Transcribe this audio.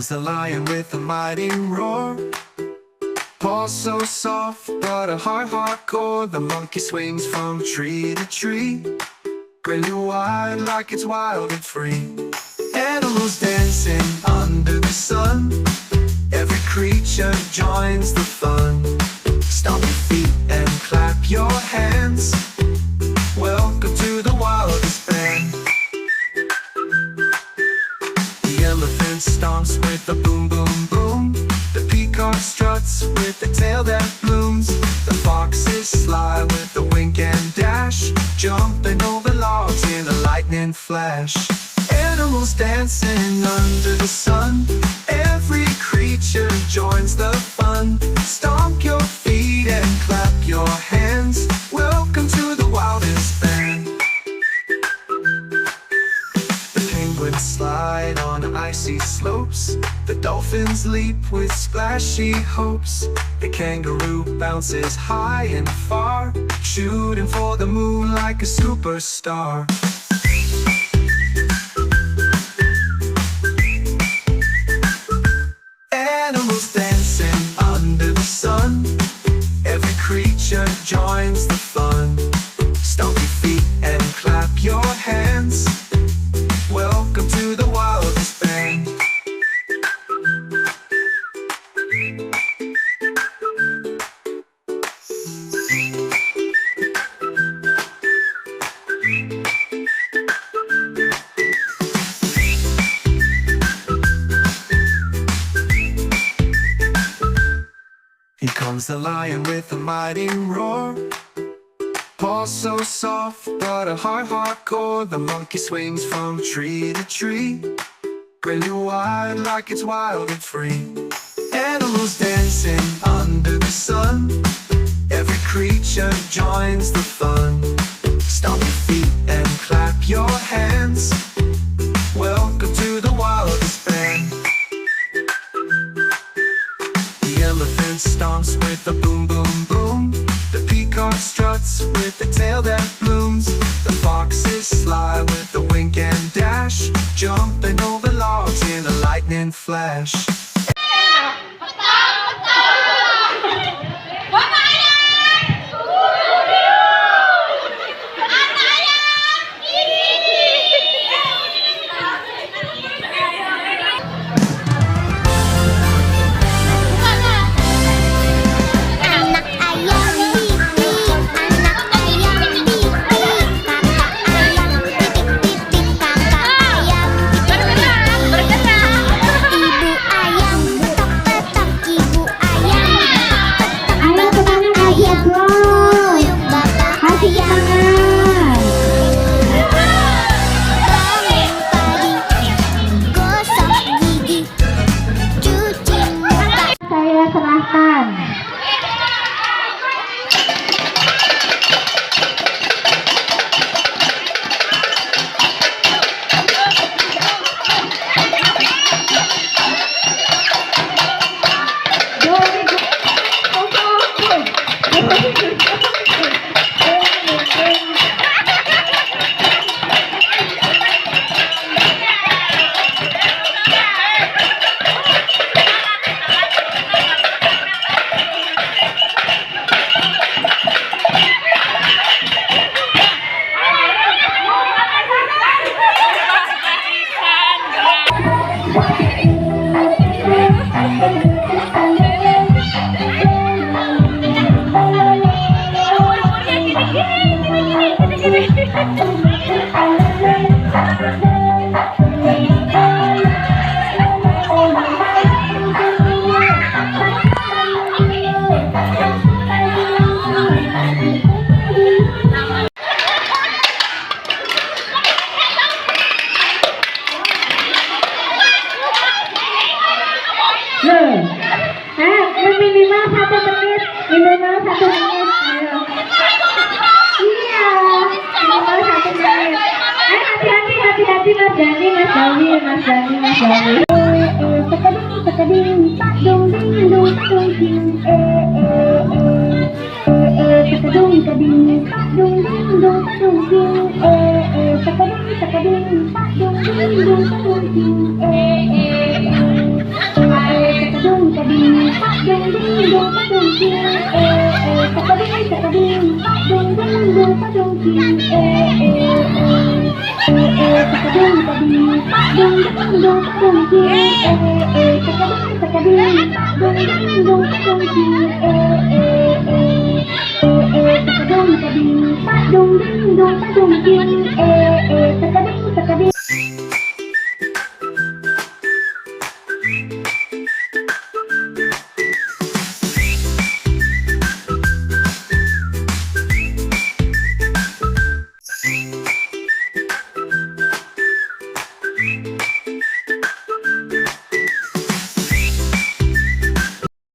comes the lion with a mighty roar. Paws so soft, but a heart hardcore. The monkey swings from tree to tree, grinning wide like it's wild and free. Animals dancing under the sun, every creature joins the fun. Stomp your feet and clap your hands. Welcome to the wildest band. The elephant stomps with a boom boom boom. The peacock struts with the tail that blooms. The fox is sly with a wink and dash, jumping over logs in a lightning flash. Animals dancing under the sun, every creature joins the fun. Stomp your feet and clap your hands. Welcome to the wildest band. The penguins slide on icy slopes, the dolphins leap with splashy hopes. The kangaroo bounces high and far, shooting for the moon like a superstar. Animals dancing under the sun, every creature joins the fun. Stomp your feet and clap your hands. Welcome to the wildest band. Here comes the lion with a mighty roar. Paws so soft, but a heart hardcore. The monkey swings from tree to tree, grinning wide like it's wild and free. Animals dancing under the sun, every creature joins the fun. Stomp your feet and clap your hands. Welcome to the wildest band. The elephant stomps with a boom boom boom. The peacock struts with the tail that blooms. The fox is sly with a wink and dash, jumping over logs in a lightning flash. Minimal 1 menit, minimal 1 menit. Ayo. Iya, minimal 1 menit. Hati-hati Mas Dani, Mas Dawi. Sekeding, tak dong ding dong dong ding. Sekeding, tak dong ding dong dong ding. Sekeding, tak dong ding dong dong ding. Ding dong,